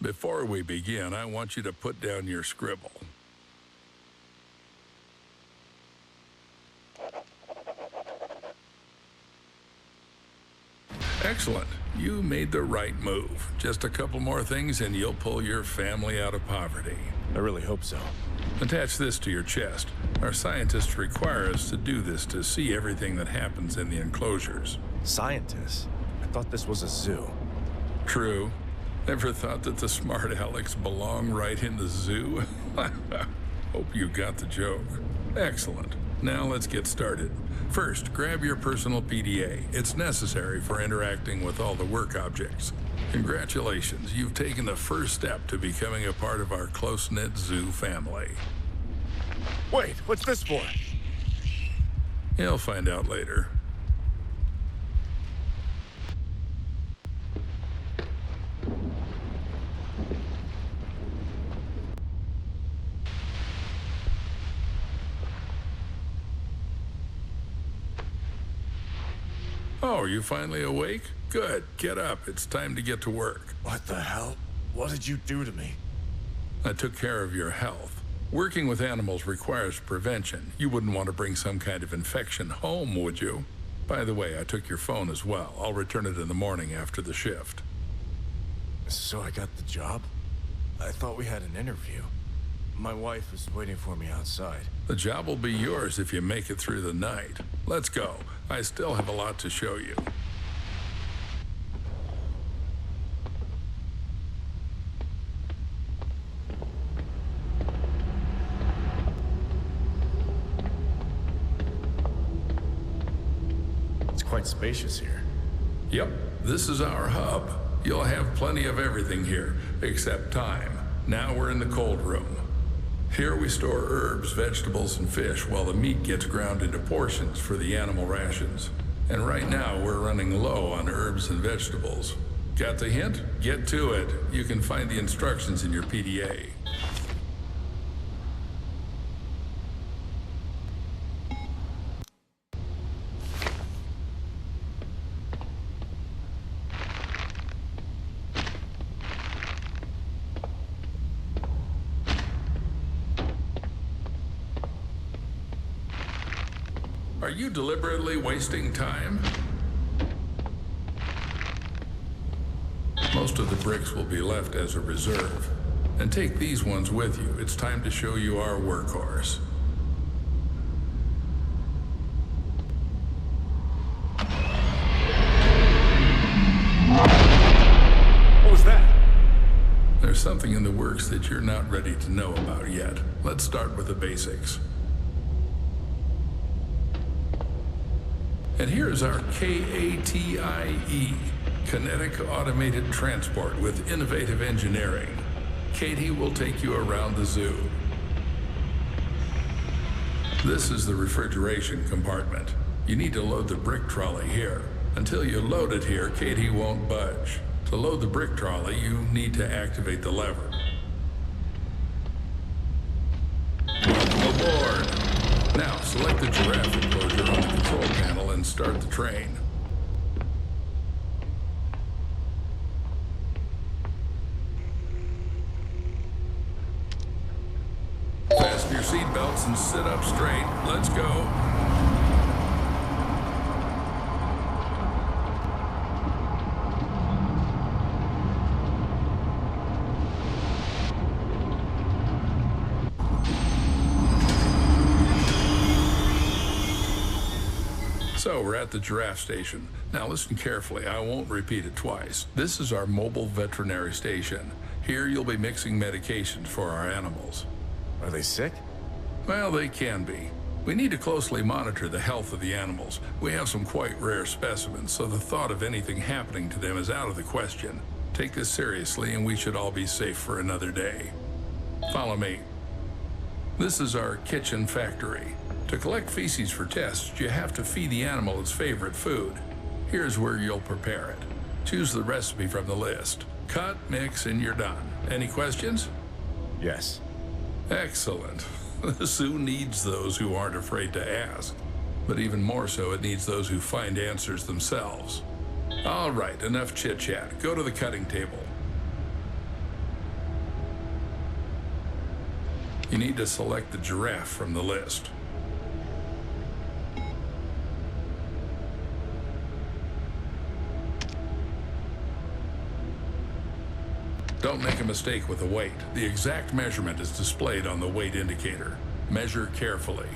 Before we begin, I want you to put down your scribble. Excellent. You made the right move. Just a couple more things and you'll pull your family out of poverty. I really hope so. Attach this to your chest. Our scientists require us to do this to see everything that happens in the enclosures. Scientists? I thought this was a zoo. True. Ever thought that the smart Alex belong right in the zoo? Hope you got the joke. Excellent. Now let's get started. First, grab your personal PDA. It's necessary for interacting with all the work objects. Congratulations, you've taken the first step to becoming a part of our close-knit zoo family. Wait, what's this for? You'll find out later. Oh, are you finally awake? Good. Get up. It's time to get to work. What the hell? What did you do to me? I took care of your health. Working with animals requires prevention. You wouldn't want to bring some kind of infection home, would you? By the way, I took your phone as well. I'll return it in the morning after the shift. So I got the job? I thought we had an interview. My wife is waiting for me outside. The job will be yours if you make it through the night. Let's go. I still have a lot to show you. It's quite spacious here. Yep, this is our hub. You'll have plenty of everything here, except time. Now we're in the cold room. Here we store herbs, vegetables, and fish while the meat gets ground into portions for the animal rations. And right now we're running low on herbs and vegetables. Got the hint? Get to it. You can find the instructions in your PDA. Are you deliberately wasting time? Most of the bricks will be left as a reserve. And take these ones with you. It's time to show you our workhorse. What was that? There's something in the works that you're not ready to know about yet. Let's start with the basics. And here's our KATIE, Kinetic Automated Transport with Innovative Engineering. Katie will take you around the zoo. This is the refrigeration compartment. You need to load the brick trolley here. Until you load it here, Katie won't budge. To load the brick trolley, you need to activate the lever. Welcome aboard. Now, select the giraffe enclosure on the control panel and start the train. Fasten your seatbelts and sit up straight. Let's go. So we're at the giraffe station. Now listen carefully, I won't repeat it twice. This is our mobile veterinary station. Here you'll be mixing medications for our animals. Are they sick? Well, they can be. We need to closely monitor the health of the animals. We have some quite rare specimens, so the thought of anything happening to them is out of the question. Take this seriously and we should all be safe for another day. Follow me. This is our kitchen factory. To collect feces for tests, you have to feed the animal its favorite food. Here's where you'll prepare it. Choose the recipe from the list. Cut, mix, and you're done. Any questions? Yes. Excellent. The zoo needs those who aren't afraid to ask. But even more so, it needs those who find answers themselves. All right, enough chit-chat. Go to the cutting table. You need to select the giraffe from the list. Don't make a mistake with the weight. The exact measurement is displayed on the weight indicator. Measure carefully.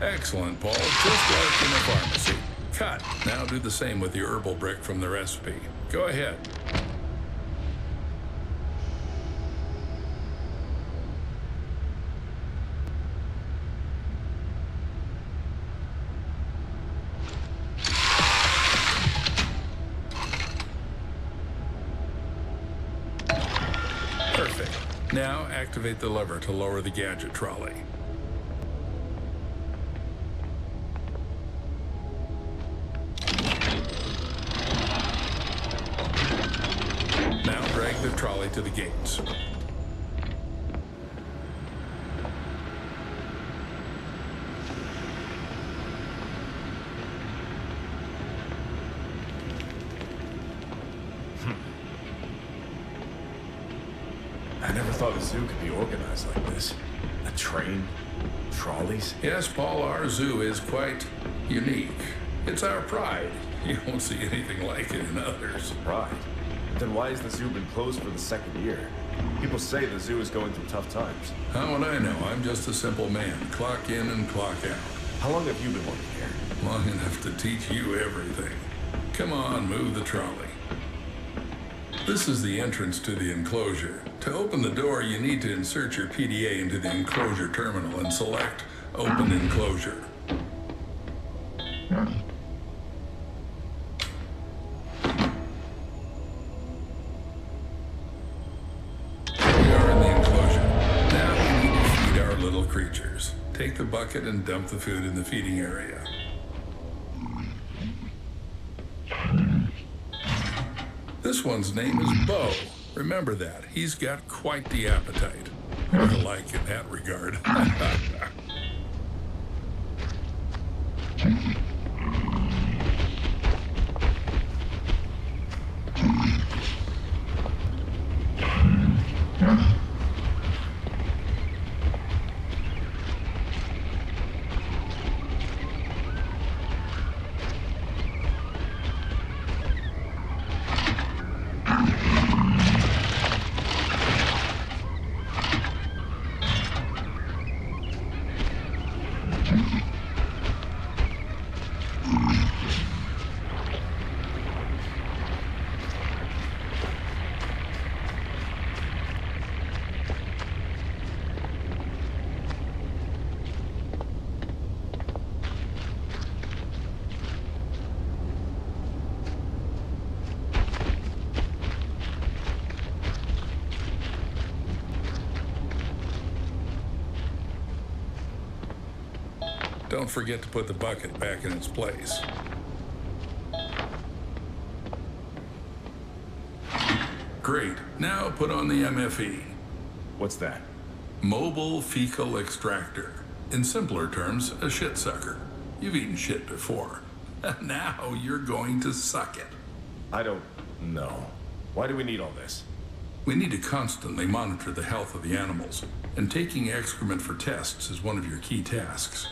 Excellent, Paul. Just like in the pharmacy. Cut. Now do the same with the herbal brick from the recipe. Go ahead. Perfect. Now activate the lever to lower the gadget trolley. Drag the trolley to the gates. I never thought a zoo could be organized like this. A train, trolleys. Yes, Paul, our zoo is quite unique. It's our pride. You won't see anything like it in others. Pride? Then why has the zoo been closed for the second year? People say the zoo is going through tough times. How would I know? I'm just a simple man. Clock in and clock out. How long have you been working here? Long enough to teach you everything. Come on, move the trolley. This is the entrance to the enclosure. To open the door, you need to insert your PDA into the enclosure terminal and select Open Enclosure. Creatures. Take the bucket and dump the food in the feeding area. This one's name is Bo. Remember that. He's got quite the appetite. Or alike in that regard. Don't forget to put the bucket back in its place. Great. Now put on the MFE. What's that? Mobile Fecal Extractor. In simpler terms, a shit sucker. You've eaten shit before. Now you're going to suck it. I don't know. Why do we need all this? We need to constantly monitor the health of the animals, and taking excrement for tests is one of your key tasks.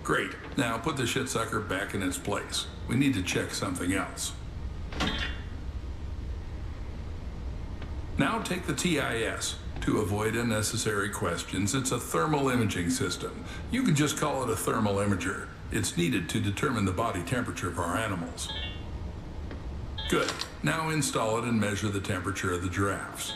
Great. Now put the shit sucker back in its place. We need to check something else. Now take the TIS. To avoid unnecessary questions, it's a thermal imaging system. You can just call it a thermal imager. It's needed to determine the body temperature of our animals. Good. Now install it and measure the temperature of the giraffes.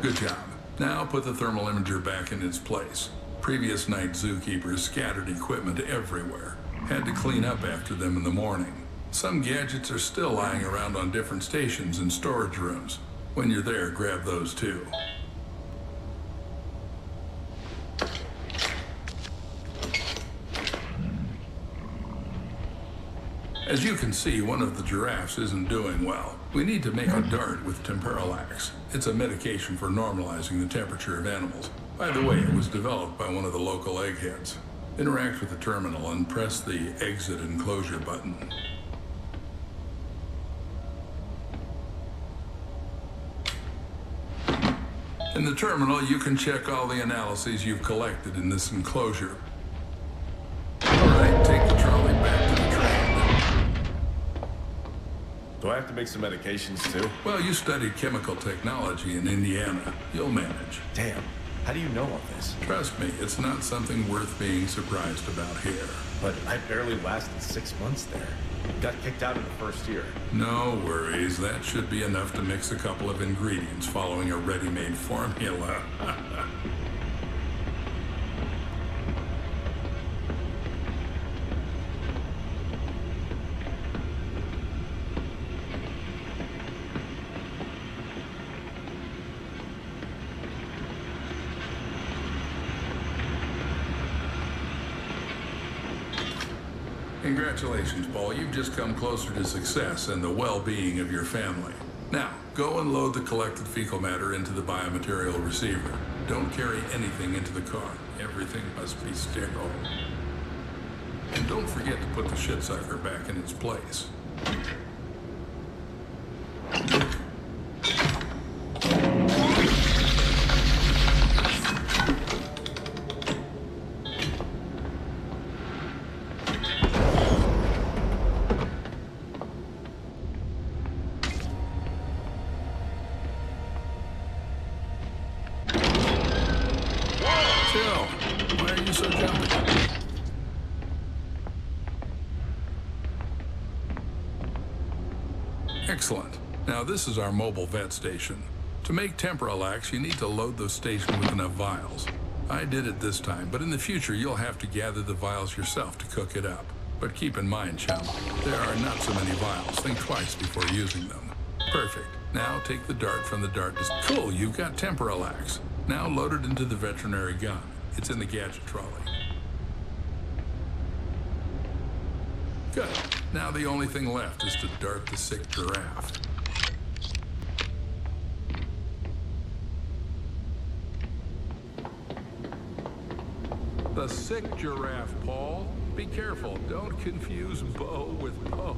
Good job. Now put the thermal imager back in its place. Previous night zookeepers scattered equipment everywhere. Had to clean up after them in the morning. Some gadgets are still lying around on different stations and storage rooms. When you're there, grab those too. As you can see, one of the giraffes isn't doing well. We need to make a dart with temperalax. It's a medication for normalizing the temperature of animals. By the way, it was developed by one of the local eggheads. Interact with the terminal and press the exit enclosure button. In the terminal, you can check all the analyses you've collected in this enclosure. All right, take the trolley back to the train. Do I have to make some medications too? Well, you studied chemical technology in Indiana. You'll manage. Damn, how do you know all this? Trust me, it's not something worth being surprised about here. But I barely lasted 6 months there. Got kicked out in the first year. No worries, that should be enough to mix a couple of ingredients following a ready-made formula. Congratulations, Paul. You've just come closer to success and the well-being of your family. Now, go and load the collected fecal matter into the biomaterial receiver. Don't carry anything into the car. Everything must be sterile. And don't forget to put the shit sucker back in its place. Why are you so jumpy? Excellent. Now this is our mobile vet station. To make temperalax, you need to load the station with enough vials. I did it this time, but in the future you'll have to gather the vials yourself to cook it up. But keep in mind, chum, there are not so many vials. Think twice before using them. Perfect. Now take the dart from the dart. Cool, you've got temperalax. Now load it into the veterinary gun. It's in the gadget trolley. Good. Now the only thing left is to dart the sick giraffe. The sick giraffe, Paul. Be careful. Don't confuse Bo with Bo.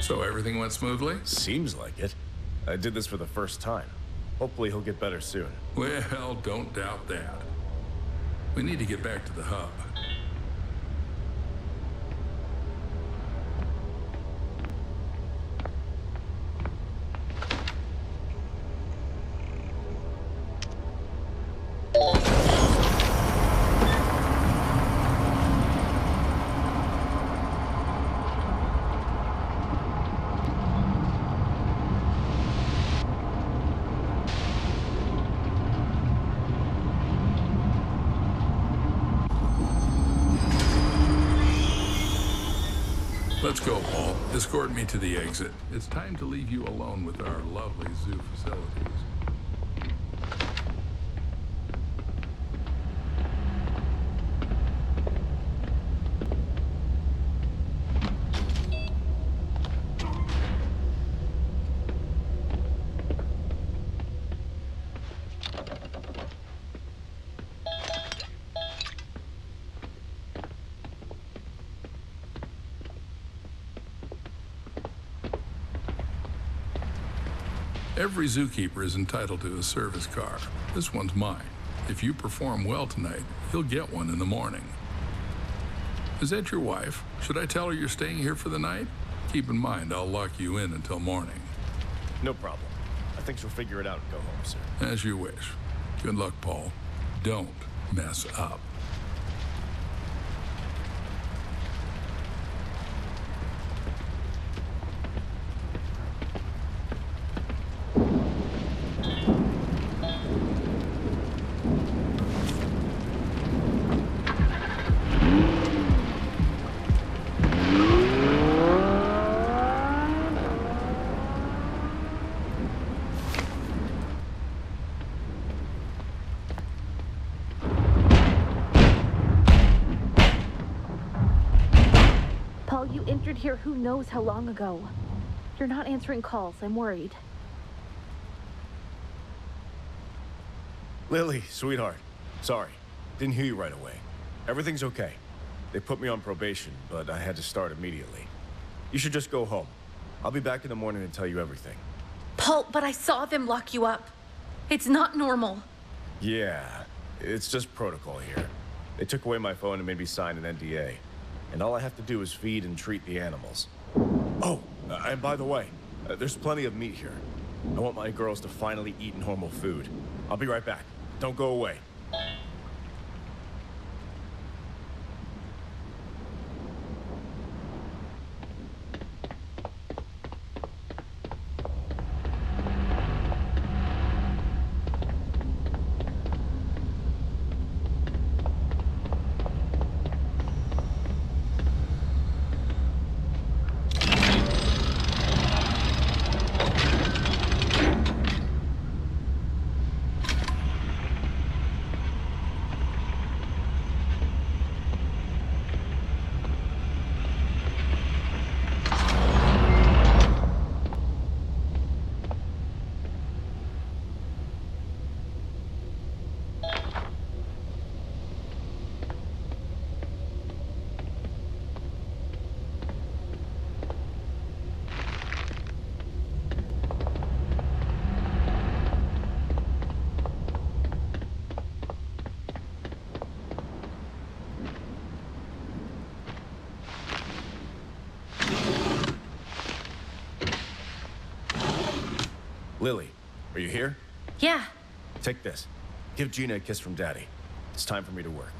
So everything went smoothly? Seems like it. I did this for the first time. Hopefully he'll get better soon. Well, don't doubt that. We need to get back to the hub. Let's go, Paul. Escort me to the exit. It's time to leave you alone with our lovely zoo facilities. Every zookeeper is entitled to a service car. This one's mine. If you perform well tonight, you'll get one in the morning. Is that your wife? Should I tell her you're staying here for the night? Keep in mind, I'll lock you in until morning. No problem. I think she'll figure it out and go home, sir. As you wish. Good luck, Paul. Don't mess up. Paul, you entered here who knows how long ago. You're not answering calls. I'm worried. Lily, sweetheart. Sorry. Didn't hear you right away. Everything's okay. They put me on probation, but I had to start immediately. You should just go home. I'll be back in the morning and tell you everything. Paul, but I saw them lock you up. It's not normal. Yeah, it's just protocol here. They took away my phone and made me sign an NDA. And all I have to do is feed and treat the animals. Oh, and by the way, there's plenty of meat here. I want my girls to finally eat normal food. I'll be right back. Don't go away. Lily, are you here? Yeah. Take this. Give Gina a kiss from Daddy. It's time for me to work.